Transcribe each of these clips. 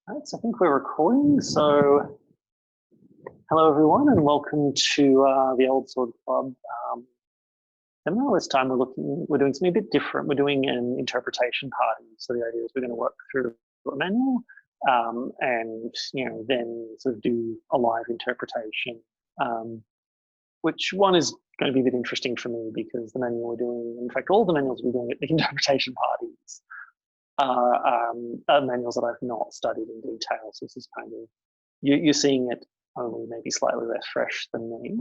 Right, so I think we're recording. So, hello everyone, and welcome to the Old Sword Club seminar. This time we're doing something a bit different. We're doing an interpretation party. So the idea is we're going to work through a manual, and then sort of do a live interpretation. Which one is going to be a bit interesting for me because the manual we're doing, in fact, all the manuals we're doing at the interpretation parties are manuals that I've not studied in detail. So this is kind of you're seeing it only maybe slightly less fresh than me,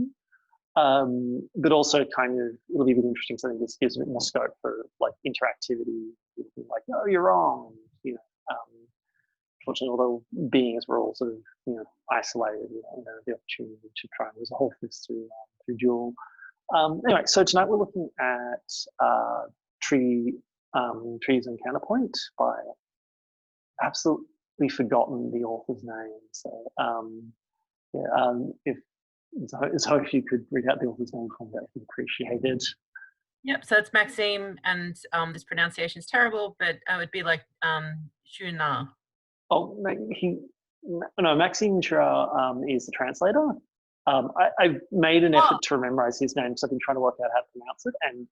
but also kind of it'll be a bit interesting. So I think this gives a bit more scope for like interactivity, like oh you're wrong, Fortunately, although being as we're all sort of isolated, the opportunity to try and resolve this through dual. Anyway, so tonight we're looking at tree trees and counterpoint by absolutely forgotten the author's name. So if so, if you could read out the author's name for me, that would be appreciated. Yep, so it's Maxime, and this pronunciation is terrible, but it would be like Juna. Oh, no, Maxime Chira is the translator. I've made an Oh, effort to memorize his name, so I've been trying to work out how to pronounce it. And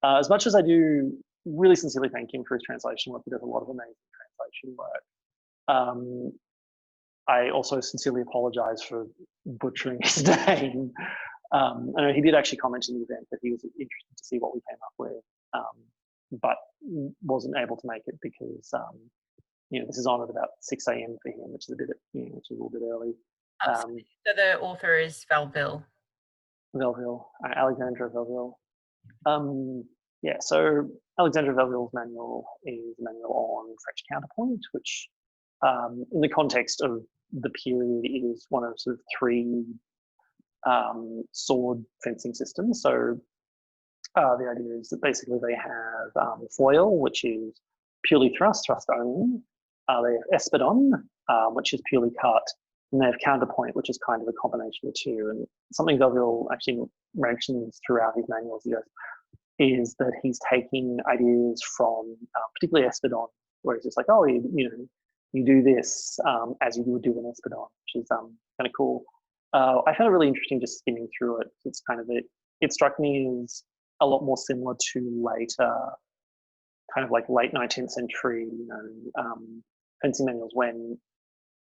as much as I do really sincerely thank him for his translation work, he does a lot of amazing translation work. Um, I also sincerely apologize for butchering his name. I know he did actually comment in the event that he was interested to see what we came up with, but wasn't able to make it because this is on at about 6 a.m. for him, which is which is a little bit early. so the author is Valville. Velville, Alexandra Velville. So Alexandra Velville's manual is a manual on French counterpoint, which in the context of the period is one of sort of three sword fencing systems. So the idea is that basically they have foil, which is purely thrust only. They have espadon, which is purely cut, and they have counterpoint, which is kind of a combination of the two. And something Velville actually mentions throughout his manuals is that he's taking ideas from particularly espadon, where it's just like, oh, you do this as you would do an espadon, which is kind of cool. I found it really interesting just skimming through it. It's kind of it struck me as a lot more similar to later, kind of like late 19th century, fencing manuals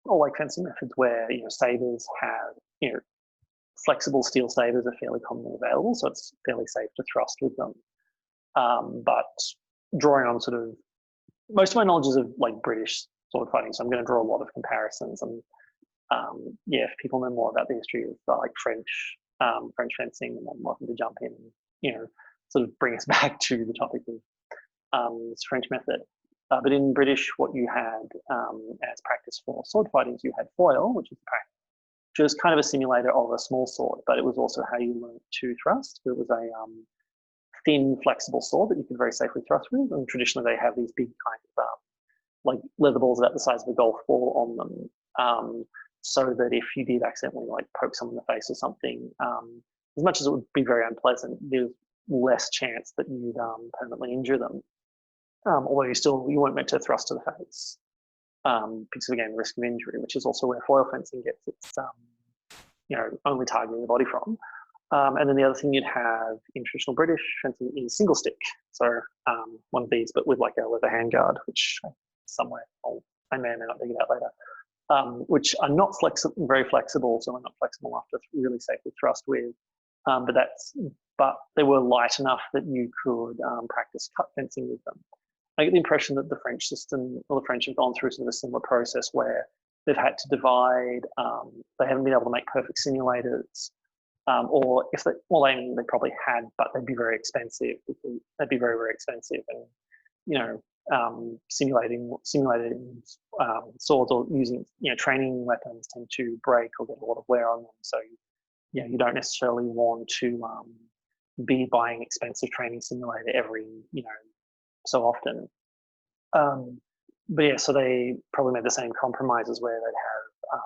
or like fencing methods where sabers have flexible steel sabers are fairly commonly available, so it's fairly safe to thrust with them. But drawing on sort of most of my knowledge is of like British sword fighting, so I'm going to draw a lot of comparisons. And if people know more about the history of like French fencing, and I'm welcome to jump in and sort of bring us back to the topic of this French method. But in British, what you had as practice for sword fighting is you had foil, which is kind of a simulator of a small sword, but it was also how you learned to thrust. It was a thin, flexible sword that you could very safely thrust with. And traditionally, they have these big kind of like leather balls about the size of a golf ball on them, so that if you did accidentally like poke someone in the face or something, as much as it would be very unpleasant, there's less chance that you'd permanently injure them. Although you weren't meant to thrust to the face, because again, the risk of injury, which is also where foil fencing gets its only targeting the body from. And then the other thing you'd have in traditional British fencing is single stick. So one of these, but with like a leather handguard, which somewhere I may or may not dig it out later, which are not very flexible, so they're not flexible enough to really safely thrust with. But they were light enough that you could practice cut fencing with them. I get the impression that the French system, or the French have gone through sort of a similar process where they've had to divide. They haven't been able to make perfect simulators, or if they, well, they probably had, but they'd be very expensive. They'd be very, very expensive, and simulating swords or using training weapons tend to break or get a lot of wear on them. So you don't necessarily want to be buying expensive training simulator every so often. So they probably made the same compromises where they'd have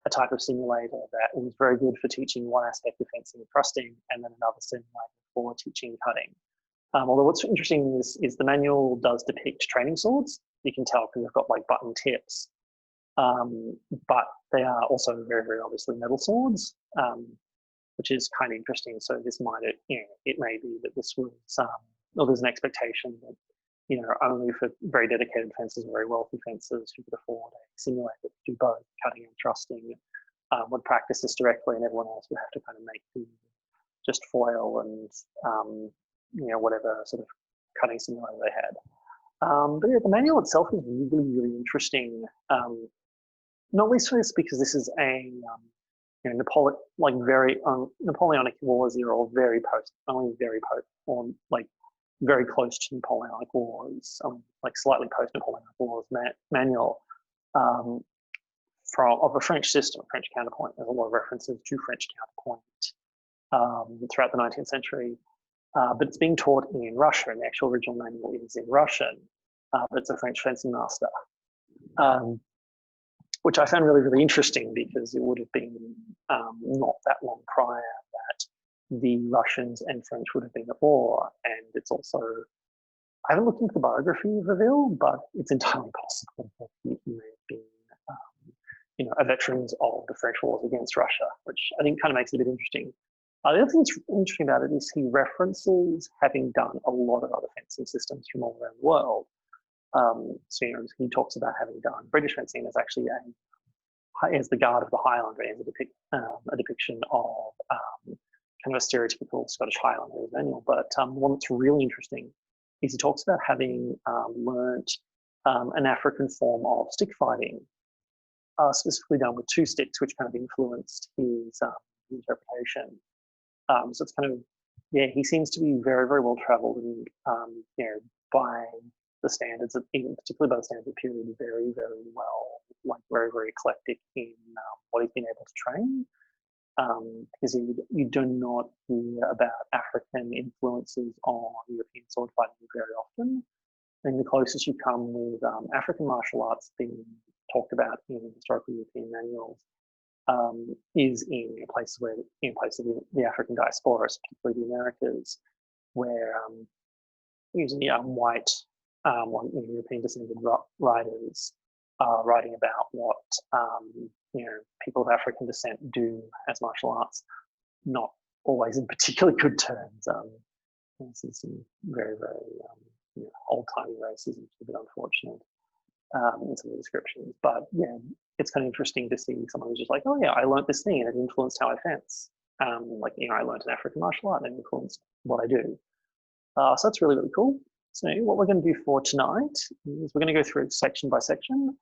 a type of simulator that was very good for teaching one aspect of fencing and thrusting, and then another simulator for teaching cutting. Although what's interesting is the manual does depict training swords. You can tell because they've got like button tips. but they are also very, very obviously metal swords, which is kind of interesting. So this might, it may be that this was, or there's an expectation that, only for very dedicated fencers, very wealthy fencers who could afford a simulator to do both cutting and thrusting would practice this directly, and everyone else would have to kind of make the just foil and whatever sort of cutting simulator they had. But yeah, the manual itself is really, really interesting. Not least for this because this is a Napoleonic Wars era, or very close to Napoleonic Wars, like slightly post Napoleonic Wars manual of a French system, French counterpoint. There's a lot of references to French counterpoint throughout the 19th century, but it's being taught in Russian. The actual original manual is in Russian, but it's a French fencing master, which I found really, really interesting because it would have been not that long prior that the Russians and French would have been at war. And it's also, I haven't looked into the biography of Reville, but it's entirely possible that he may have been, a veteran of the French wars against Russia, which I think kind of makes it a bit interesting. The other thing that's interesting about it is he references having done a lot of other fencing systems from all around the world. So he talks about having done British fencing as actually as the Guard of the Highlander, as a depiction of kind of a stereotypical Scottish Highlander manual. But one that's really interesting is he talks about having learnt an African form of stick fighting, specifically done with two sticks, which kind of influenced his interpretation. So it's kind of, he seems to be very, very well travelled, and by the standards of, particularly by the standards of the period, very, very well, like very, very eclectic in what he's been able to train. Because you do not hear about African influences on European sword fighting very often. I think the closest you come with African martial arts being talked about in historical European manuals is in places of the African diaspora, particularly the Americas, where usually white European descended writers are writing about what people of African descent do as martial arts, not always in particularly good terms. This is some very, very old-timey racism, which is a bit unfortunate in some of the descriptions. But yeah, it's kind of interesting to see someone who's just like, oh yeah, I learned this thing and it influenced how I fence. I learned an African martial art and it influenced what I do. So that's really, really cool. So what we're going to do for tonight is we're going to go through section by section.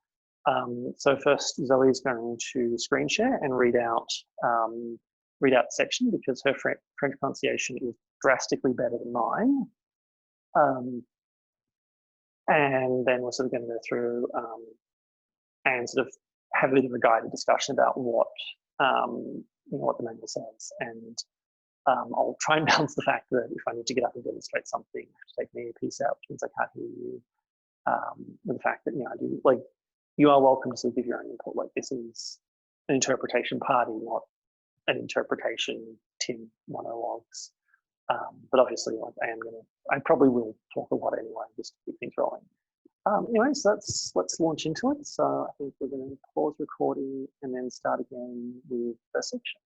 So first, Zoe is going to screen share and read out the section because her French pronunciation is drastically better than mine. And then we're sort of going to go through and sort of have a bit of a guided discussion about what the manual says. And I'll try and balance the fact that if I need to get up and demonstrate something, I have to take my earpiece out, which means I can't hear you. With the fact that I do, like, you are welcome to give your own input. Like, this is an interpretation party, not an interpretation Tim monologues. But obviously, like, I probably will talk a lot anyway, just to keep things rolling. Anyway, so let's launch into it. So I think we're going to pause recording and then start again with the section.